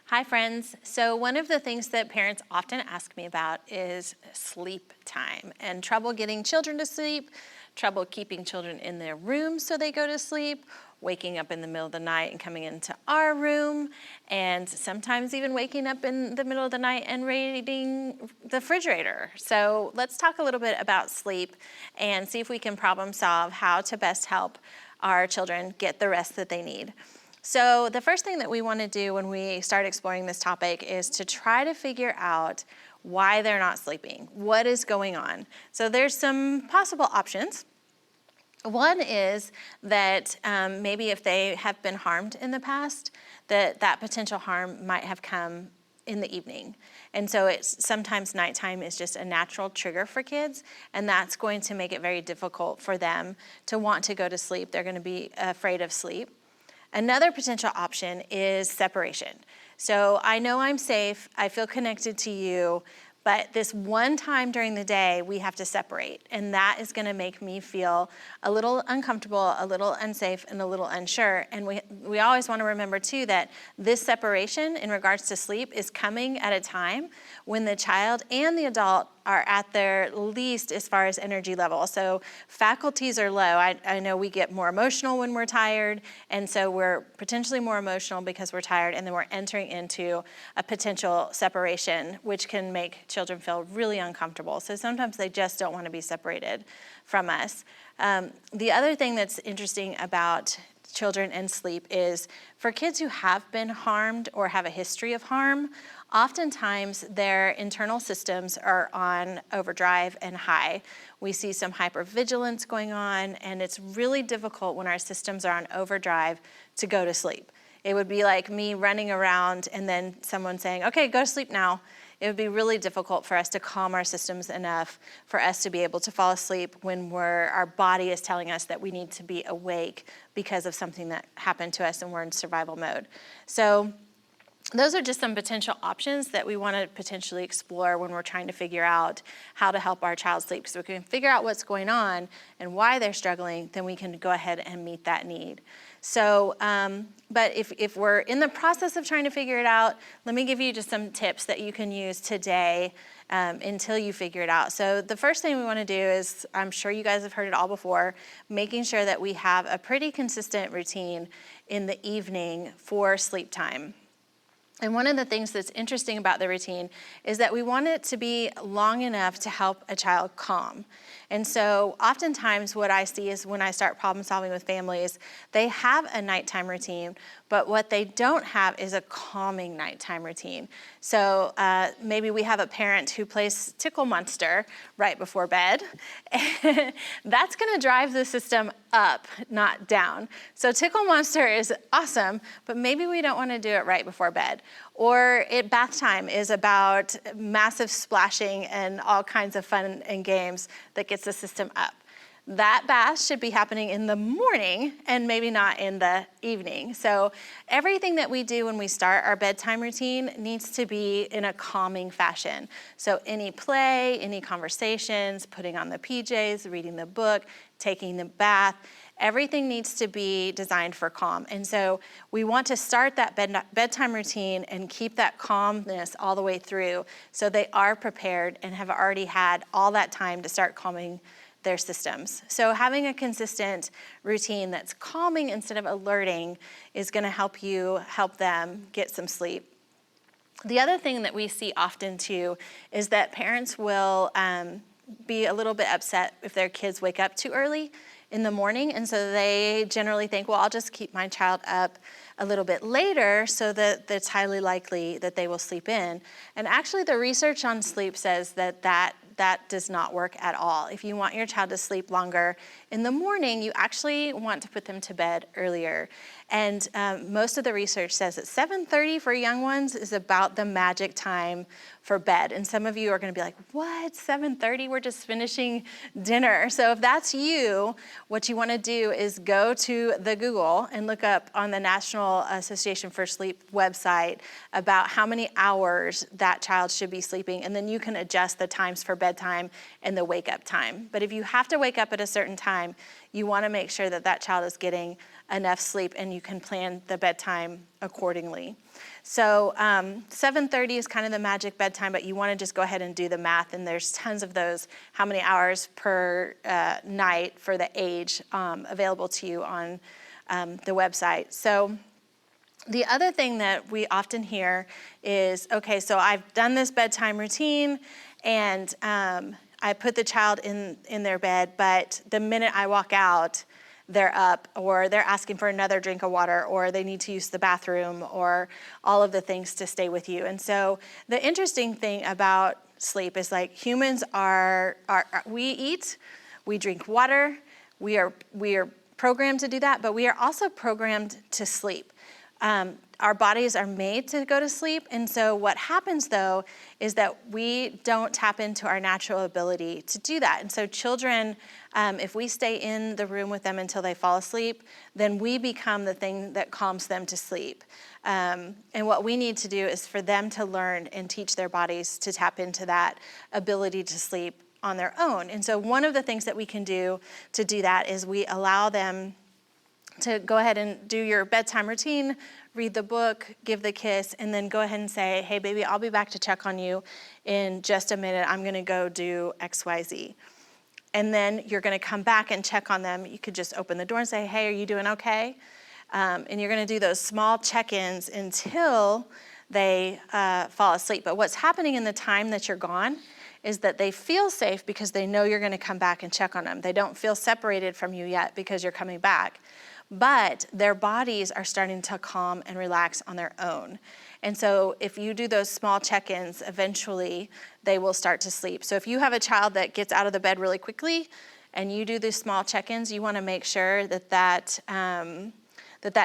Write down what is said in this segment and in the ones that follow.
Hi friends. So one of the things that parents often ask me about is sleep time and trouble getting children to sleep, trouble keeping children in their rooms so they go to sleep, waking up in the middle of the night and coming into our room, and sometimes even waking up in the middle of the night and raiding the refrigerator. So let's talk a little bit about sleep and see if we can problem solve how to best help our children get the rest that they need. So the first thing that we want to do when we start exploring this topic is to try to figure out why they're not sleeping. What is going on? So there's some possible options. One is that maybe if they have been harmed in the past, that potential harm might have come in the evening. And so it's sometimes nighttime is just a natural trigger for kids, and that's going to make it very difficult for them to want to go to sleep. They're going to be afraid of sleep. Another potential option is separation. So I know I'm safe, I feel connected to you, but this one time during the day we have to separate, and that is going to make me feel a little uncomfortable, a little unsafe, and a little unsure. And we always want to remember too that this separation in regards to sleep is coming at a time when the child and the adult are at their least as far as energy level. So faculties are low. I know we get more emotional when we're tired, and so we're potentially more emotional because we're tired, and then we're entering into a potential separation, which can make children feel really uncomfortable. So sometimes they just don't want to be separated from us. The other thing that's interesting about children and sleep is for kids who have been harmed or have a history of harm, oftentimes their internal systems are on overdrive and high. We see some hypervigilance going on, and it's really difficult when our systems are on overdrive to go to sleep. It would be like me running around and then someone saying, okay, go to sleep now. It would be really difficult for us to calm our systems enough for us to be able to fall asleep when our body is telling us that we need to be awake because of something that happened to us and we're in survival mode. So those are just some potential options that we want to potentially explore when we're trying to figure out how to help our child sleep. So we can figure out what's going on and why they're struggling, then we can go ahead and meet that need. So, but if we're in the process of trying to figure it out, let me give you just some tips that you can use today until you figure it out. So the first thing we want to do is, I'm sure you guys have heard it all before, making sure that we have a pretty consistent routine in the evening for sleep time. And one of the things that's interesting about the routine is that we want it to be long enough to help a child calm. And so oftentimes what I see is when I start problem solving with families, they have a nighttime routine, but what they don't have is a calming nighttime routine. So maybe we have a parent who plays Tickle Monster right before bed. That's going to drive the system up, not down. So Tickle Monster is awesome, but maybe we don't want to do it right before bed. Or bath time is about massive splashing and all kinds of fun and games that gets the system up. That bath should be happening in the morning and maybe not in the evening. So everything that we do when we start our bedtime routine needs to be in a calming fashion. So any play, any conversations, putting on the PJs, reading the book, taking the bath, everything needs to be designed for calm. And so we want to start that bedtime routine and keep that calmness all the way through so they are prepared and have already had all that time to start calming their systems. So having a consistent routine that's calming instead of alerting is going to help them get some sleep. The other thing that we see often too is that parents will be a little bit upset if their kids wake up too early in the morning, and so they generally think, well, I'll just keep my child up a little bit later so that it's highly likely that they will sleep in. And actually the research on sleep says that does not work at all. If you want your child to sleep longer in the morning, you actually want to put them to bed earlier. And most of the research says that 7:30 for young ones is about the magic time for bed. And some of you are going to be like, what, 7:30? We're just finishing dinner. So if that's you, what you want to do is go to the Google and look up on the National Association for Sleep website about how many hours that child should be sleeping. And then you can adjust the times for bedtime and the wake up time. But if you have to wake up at a certain time, you want to make sure that that child is getting enough sleep, and you can plan the bedtime accordingly. So 7:30 is kind of the magic bedtime, but you want to just go ahead and do the math, and there's tons of those, how many hours per night for the age available to you on the website. So the other thing that we often hear is, okay, so I've done this bedtime routine, and I put the child in their bed, but the minute I walk out, they're up, or they're asking for another drink of water, or they need to use the bathroom, or all of the things to stay with you. And so the interesting thing about sleep is, like, humans we eat, we drink water, we are programmed to do that, but we are also programmed to sleep. Our bodies are made to go to sleep, and so what happens, though, is that we don't tap into our natural ability to do that. And so children, if we stay in the room with them until they fall asleep, then we become the thing that calms them to sleep. And what we need to do is for them to learn and teach their bodies to tap into that ability to sleep on their own. And so one of the things that we can do to do that is we allow them to go ahead and do your bedtime routine, read the book, give the kiss, and then go ahead and say, hey, baby, I'll be back to check on you in just a minute. I'm going to go do X, Y, Z. And then you're going to come back and check on them. You could just open the door and say, hey, are you doing okay? And you're going to do those small check-ins until they fall asleep. But what's happening in the time that you're gone is that they feel safe because they know you're going to come back and check on them. They don't feel separated from you yet because you're coming back. But their bodies are starting to calm and relax on their own. And so if you do those small check-ins, eventually they will start to sleep. So if you have a child that gets out of the bed really quickly and you do these small check-ins, you want to make sure that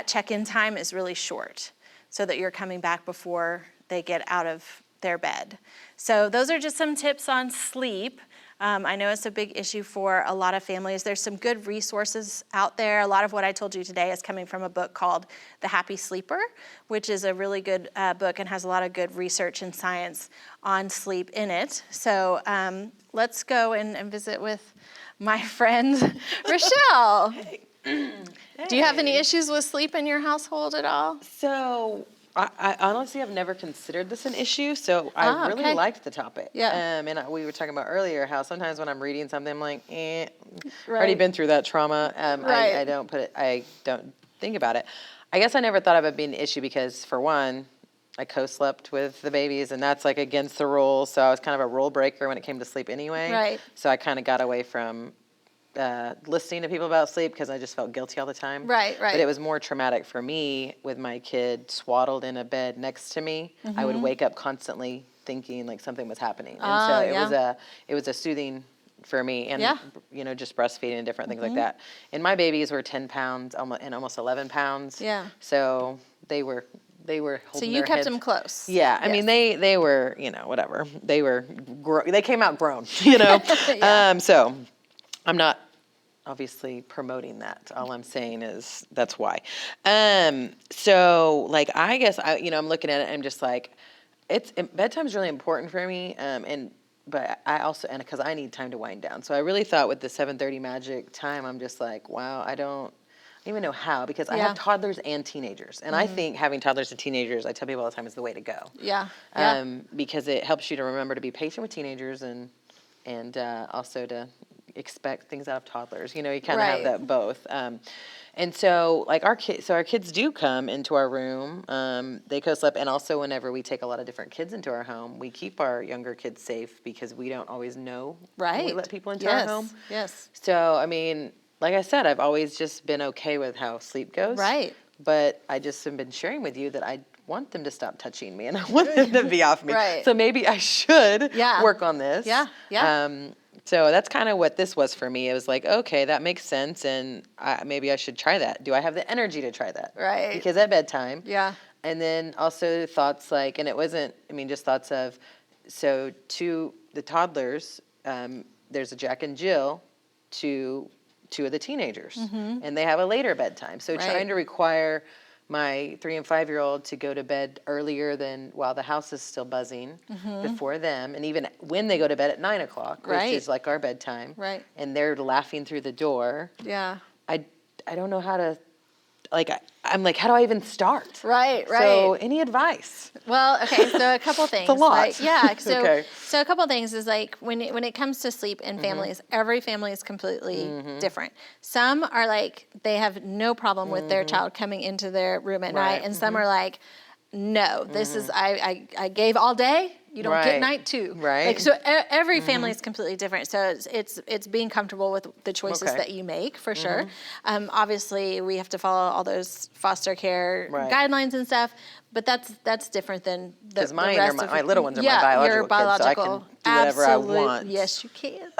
check-in time is really short so that you're coming back before they get out of their bed. So those are just some tips on sleep. I know it's a big issue for a lot of families. There's some good resources out there. A lot of what I told you today is coming from a book called The Happy Sleeper, which is a really good book and has a lot of good research and science on sleep in it. So let's go and visit with my friend Rochelle. Hey. Do you have any issues with sleep in your household at all? So I honestly have never considered this an issue, so I really liked the topipic. Yeah. And we were talking about earlier how sometimes when I'm reading something, I'm like, already been through that trauma. I don't think about it. I guess I never thought of it being an issue because, for one, I co-slept with the babies, and that's like against the rules. So I was kind of a rule breaker when it came to sleep anyway. Right. So I kind of got away from listening to people about sleep because I just felt guilty all the time. Right. But it was more traumatic for me with my kid swaddled in a bed next to me. Mm-hmm. I would wake up constantly thinking like something was happening. And so it was a soothing for me, and just breastfeeding and different things like that. And my babies were 10 pounds and almost 11 pounds. Yeah. So they were holding so you kept them close. Yeah, I mean they were, whatever. They came out grown, so I'm not obviously promoting that. All I'm saying is that's why. So like, I guess I'm looking at it and I'm just like, bedtime's really important for me. But I also, and because I need time to wind down. So I really thought with the 7:30 magic time, I'm just like, wow, I don't even know how, because I have toddlers and teenagers. And I think having toddlers and teenagers, I tell people all the time, is the way to go. Yeah. Because it helps you to remember to be patient with teenagers and also to expect things out of toddlers. You kind of have that both. And so like our kids do come into our room. They co-sleep, and also whenever we take a lot of different kids into our home, we keep our younger kids safe because we don't always know when we let people into our home. Yes. So, I mean, like I said, I've always just been okay with how sleep goes. Right. But I just have been sharing with you that I want them to stop touching me and I want them to be off me. Right. So maybe I should work on this. Yeah. So that's kind of what this was for me. It was like, okay, that makes sense, and maybe I should try that. Do I have the energy to try that? Right. Because at bedtime. Yeah. And then also thoughts like, and it wasn't, just thoughts of, so to the toddlers, there's a Jack and Jill, to two of the teenagers, and they have a later bedtime. So trying to require my 3 and 5-year-old to go to bed earlier than while the house is still buzzing before them, and even when they go to bed at 9 o'clock, which is like our bedtime, and they're laughing through the door. Yeah. I don't know how to like, I'm like, how do I even start? Right. So any advice? Well, okay, so a couple things. It's a lot. Like, yeah, so Okay. so a couple things is like when it comes to sleep in families, every family is completely different. Some are like they have no problem with their child coming into their room at night, Right. and some are like, no, this is I gave all day. You don't get Right. night too. Right. Like so, every family is completely different. So it's being comfortable with the choices Okay. that you make for sure. Obviously, we have to follow all those foster care Right. guidelines and stuff. But that's different than the Because the rest of my little ones are yeah, my your biological kids, so I can do whatever I want. Yes, you can.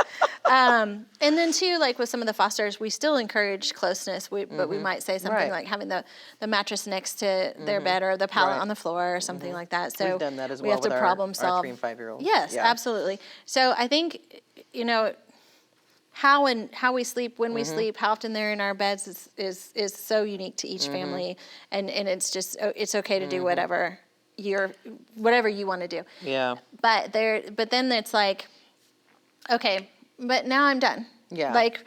And then too, like with some of the fosters, we still encourage closeness. But we might say something Right. like having the mattress next to their bed or the pallet Right. on the floor or something like that. So We've done that as we well have to with problem our solve. 3 and 5-year-olds. Yes, Yeah. absolutely. So I think how we sleep, when we sleep, how often they're in our beds is so unique to each family, and it's just it's okay to do whatever you want to do. Yeah. But then it's like, okay, but now I'm done. Yeah. Like,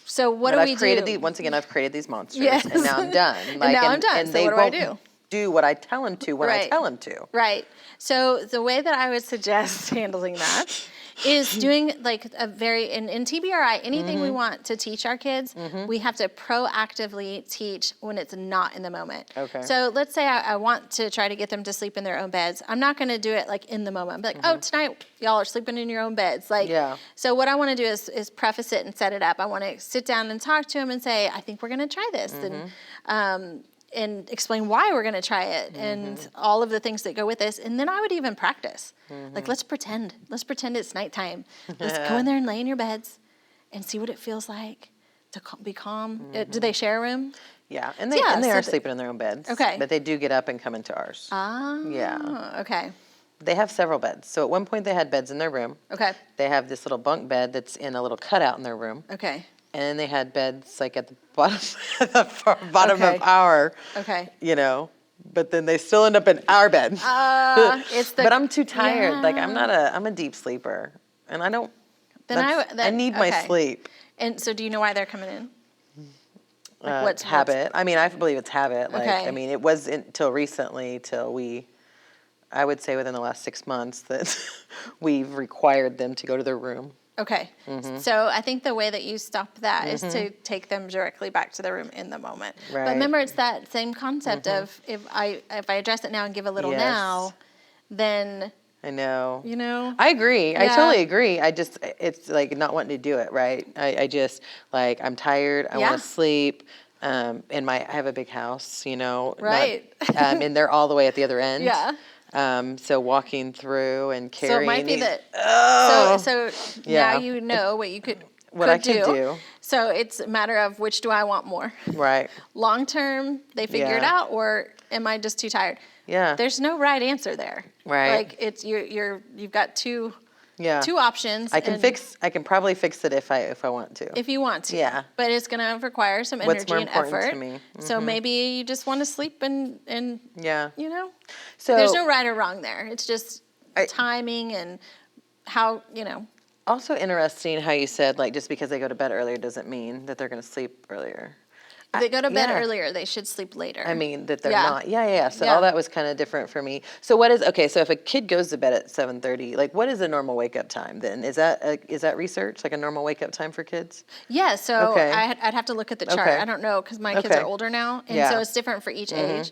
so what But do I've we created do? once again, I've created these monsters, Yes. and now I'm done. And now I'm done, And so they what do I won't do? do what I tell them to when I Right. tell them to. Right. So the way that I would suggest handling that is doing like a very, in TBRI, anything we want to teach our kids, we have to proactively teach when it's not in the moment. Okay. So let's say I want to try to get them to sleep in their own beds. I'm not going to do it like in the moment. Be like, oh, tonight y'all are sleeping in your own beds. Like, Yeah. So what I want to do is preface it and set it up. I want to sit down and talk to them and say, I think we're going to try this. And explain why we're going to try it and all of the things that go with this. And then I would even practice. Like, let's pretend it's nighttime. Let's go in there and lay in your beds and see what it feels like to be calm. Do they share a room? Yeah, and they Yeah, are so sleeping in their own beds. Okay. But they do get up and come into ours. Yeah. Okay. They have several beds. So at one point they had beds in their room. Okay. They have this little bunk bed that's in a little cutout in their room. Okay. And then they had beds like at the bottom, bottom Okay. of our, Okay. but then they still end up in our bed. It's the. But I'm too tired. Like I'm Yeah. I'm a deep sleeper, and I don't. Then I need my okay. sleep. And so, do you know why they're coming in? Like what's Habit. I mean, I believe it's habit. Like Okay. I mean, it was until recently, I would say within the last 6 months that we've required them to go to their room. Okay. So I think the way that you stop that is to take them directly back to the room in the moment. Right. But remember, it's that same concept of if I address it now and give a little Yes. now, then I know. I I agree. I Yeah. totally agree. It's like not wanting to do it, right? I just, like, I'm tired. I Yeah. want to sleep. I have a big house, Right. and they're all the way at the other end. Yeah. So walking through and So carrying it might be these, that. oh, So Yeah. now you know what you could what I could do. So it's a matter of which do I want more? Right. Long term, they figure it Yeah. out, or am I just too tired? Yeah. There's no right answer there. Right. Like it's you've got two Yeah. options. I can probably fix it if I want to. if you want to. Yeah. But it's going to require some What's energy more and important effort. to me. So maybe you just want to sleep and Yeah. So there's no right or wrong there. It's just I- timing and how, Also interesting how you said, like, just because they go to bed earlier doesn't mean that they're going to sleep earlier. if they go to bed yeah. earlier, they should sleep later. I mean, that they're Yeah. not. Yeah. So Yeah. all that was kind of different for me. So so if a kid goes to bed at 7:30, like, what is a normal wake-up time then? Is that research, like a normal wake-up time for kids? Yeah, so Okay. I'd have to look at the chart. Okay. I don't know because my kids Okay. are older now, and Yeah. so it's different for each age.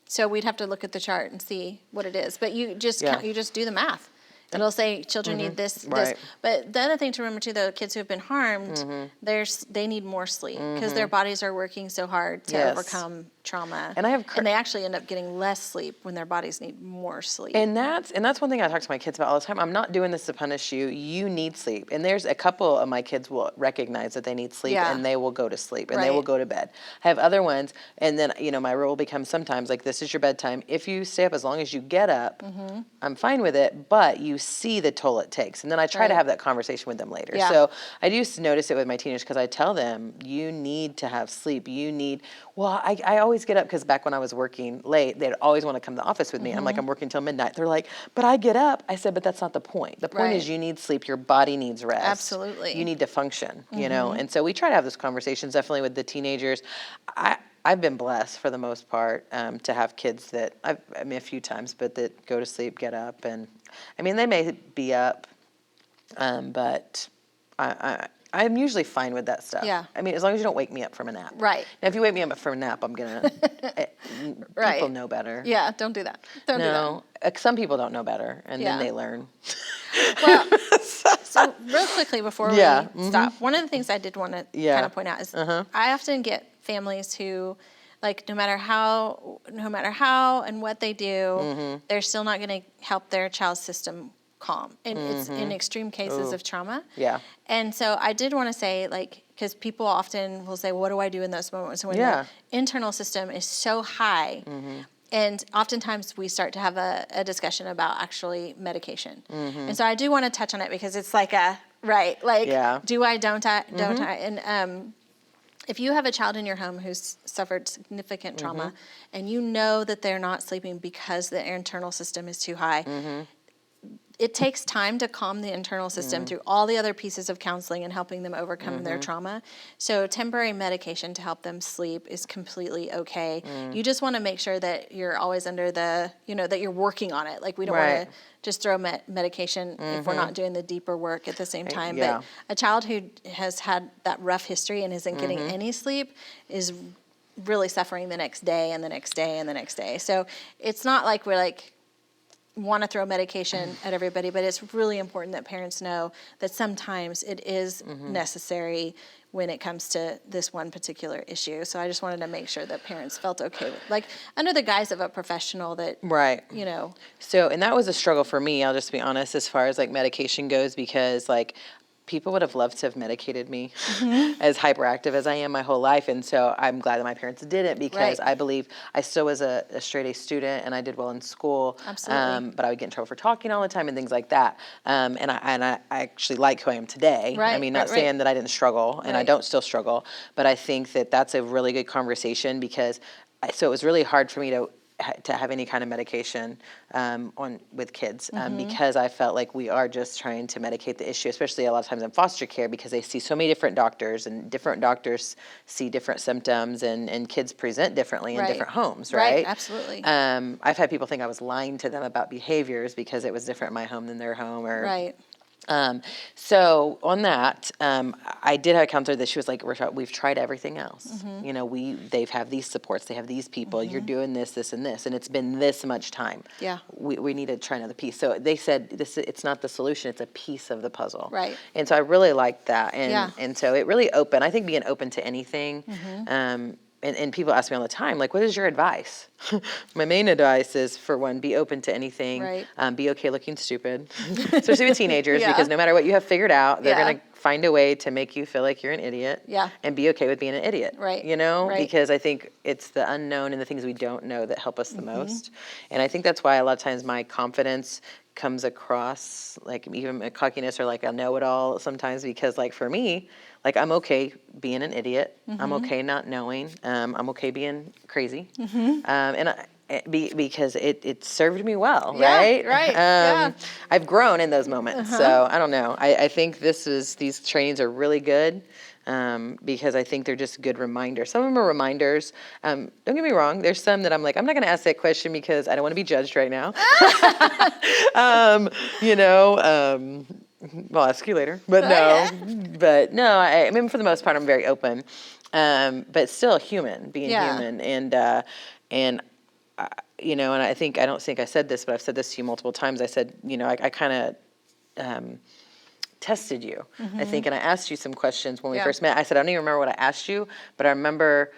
So we'd have to look at the chart and see what it is. But you just Yeah. you just do the math. It'll say children need this. Right. But the other thing to remember too, though, kids who have been harmed, they need more sleep because their bodies are working so hard to Yes. overcome trauma. And and they actually end up getting less sleep when their bodies need more sleep. And that's one thing I talk to my kids about all the time. I'm not doing this to punish you. You need sleep. And there's a couple of my kids will recognize that they need sleep Yeah. and they will go to sleep and they Right. will go to bed. I have other ones, and then my rule becomes sometimes like, this is your bedtime. If you stay up as long as you get up, I'm fine with it, but you see the toll it takes. And then I try to Right. have that conversation with them later. Yeah. So I do notice it with my teenagers because I tell them, you need to have sleep. Well, I always get up because back when I was working late, they'd always want to come to the office with me. I'm like, I'm working till midnight. They're like, but I get up. I said, but that's not the point. The point is Right. you need sleep. Your body needs rest. Absolutely. You need to function, you know? And so we try to have those conversations definitely with the teenagers. I've been blessed for the most part to have kids that, I mean, a few times, but that go to sleep, get up. And I mean, they may be up, but I'm usually fine with that stuff. Yeah. I mean, as long as you don't wake me up from a nap. Right. Now, if you wake me up from a nap, I'm gonna. Right. People know better. Yeah, don't do that. Don't do that. No, some people don't know better, and Yeah. then they learn. Well, so real quickly before we Yeah, stop, one of the things I did want to Yeah. kind of point out is I often get families who, like, no matter how and what they do, they're still not going to help their child's system calm. And it's in extreme cases of trauma. Yeah. And so I did want to say, like, because people often will say, what do I do in those moments when Yeah. the internal system is so high? And oftentimes we start to have a discussion about actually medication. And so I do want to touch on it because it's like Yeah. do I, don't I? And if you have a child in your home who's suffered significant trauma and you know that they're not sleeping because the internal system is too high, it takes time to calm the internal system through all the other pieces of counseling and helping them overcome their trauma. So temporary medication to help them sleep is completely okay. You just want to make sure that you're always under the, that you're working on it. Like, we don't Right. want to just throw medication if we're not doing the deeper work at the same time. Yeah. But a child who has had that rough history and isn't getting any sleep is really suffering the next day and the next day and the next day. So it's not like we're like, want to throw medication at everybody, but it's really important that parents know that sometimes it is necessary when it comes to this one particular issue. So I just wanted to make sure that parents felt okay with, like, under the guise of a professional that, Right. So, and that was a struggle for me, I'll just be honest, as far as like medication goes, because like people would have loved to have medicated me as hyperactive as I am my whole life. And so I'm glad that my parents didn't, because Right. I believe I still was a straight A student and I did well in school. Absolutely. But I would get in trouble for talking all the time and things like that. And I actually like who I am today. I Right, mean, right, not saying that I didn't struggle, and I Right. don't still struggle, but I think that that's a really good conversation, because so it was really hard for me to have any kind of medication with kids, because I felt like we are just trying to medicate the issue, especially a lot of times in foster care, because they see so many different doctors, and different doctors see different symptoms, and kids present differently in Right. different homes, Right, right? absolutely. I've had people think I was lying to them about behaviors because it was different in my home than their home, or Right. So on that, I did have a counselor that she was like, we've tried everything else. They've have these supports, they have these people, you're doing this, this, and this, and it's been this much time. Yeah. We need to try another piece. So they said it's not the solution, it's a piece of the puzzle. Right. And so I really liked that. And, Yeah. and so it really opened, I think being open to anything, and people ask me all the time, like, what is your advice? My main advice is, for one, be open to anything. Right. Be okay looking stupid, especially with teenagers, Yeah. because no matter what you have figured out, they're Yeah. going to find a way to make you feel like you're an idiot. Yeah. And be okay with being an idiot. Right. Right. Right. Because I think it's the unknown and the things we don't know that help us the most. And I think that's why a lot of times my confidence comes across like even a cockiness or like a know-it-all sometimes, because like for me, like I'm okay being an idiot. I'm okay not knowing. I'm okay being crazy. Because it served me well, Yeah, right? right, yeah. I've grown in those moments. So I don't know. I think these trainings are really good. Because I think they're just good reminders. Some of them are reminders. Don't get me wrong. There's some that I'm like, I'm not going to ask that question because I don't want to be judged right now. I'll ask you later. But no, I mean, for the most part, I'm very open. But still human, being Yeah. human. And I think, I don't think I said this, but I've said this to you multiple times. I said, I kind of, tested you, I think, and I asked you some questions when we first met. I said, I don't even remember what I asked you, but I remember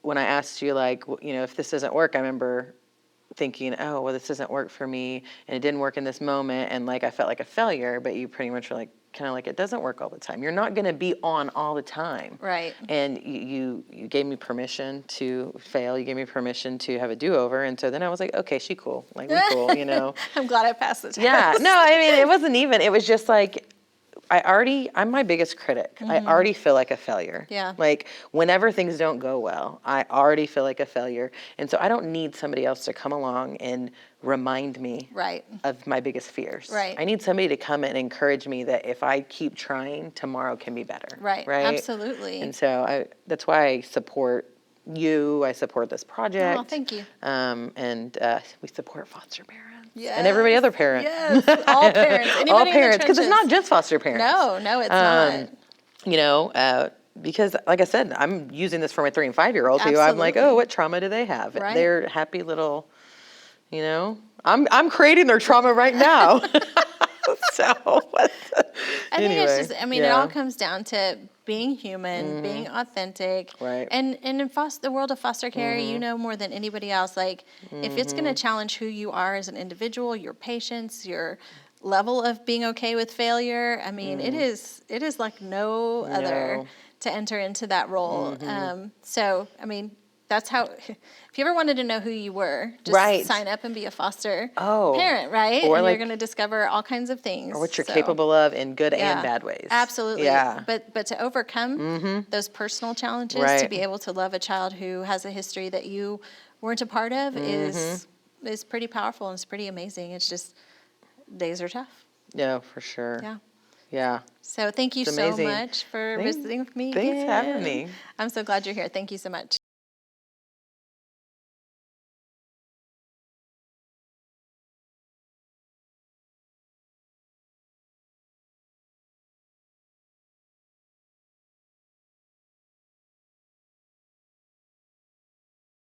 when I asked you, like, if this doesn't work, I remember thinking, oh, well, this doesn't work for me, and it didn't work in this moment, and like I felt like a failure, but you pretty much were like, kind of like, it doesn't work all the time. You're not going to be on all the time. Right. And you gave me permission to fail. You gave me permission to have a do-over. And so then I was like, okay, she cool. Like, we cool, I'm glad I passed the test. Yeah. No, I mean, it wasn't even. It was just like, I'm my biggest critic. I already feel like a failure. Yeah. Like whenever things don't go well, I already feel like a failure. And so I don't need somebody else to come along and remind me Right. of my biggest fears. Right. I need somebody to come and encourage me that if I keep trying, tomorrow can be better. Right. Right. Absolutely. And so that's why I support you. I support this project. Oh, thank you. And we support foster parents. Yes. And every other parent. Yes. All parents. Anybody All in the parents, because it's trenches. not just foster parents. No, it's not. You know, because like I said, I'm using this for my 3 and 5-year-olds who I'm like, Absolutely. oh, what trauma do they have? Right. They're happy little, you know, I'm creating their trauma right now. So I think anyway, it's just, it all comes down to being human, being authentic. Right. And in the world of foster care, you know more than anybody else, like if it's going to challenge who you are as an individual, your patience, your level of being okay with failure, it is like no other to enter into that role. So, that's how, if you ever wanted to know who you were, just sign up and be a foster parent, right? Or and you're going to discover all kinds of things. Or what you're capable of in good and bad ways. Absolutely. Yeah. But to overcome those personal challenges, to be able to love a child who has a history that you weren't a part of is pretty powerful, and it's pretty amazing. It's just, days are tough. Yeah, for sure. Yeah. Yeah. So thank you so much for visiting with me Thanks again. for having me. I'm so glad you're here. Thank you so much.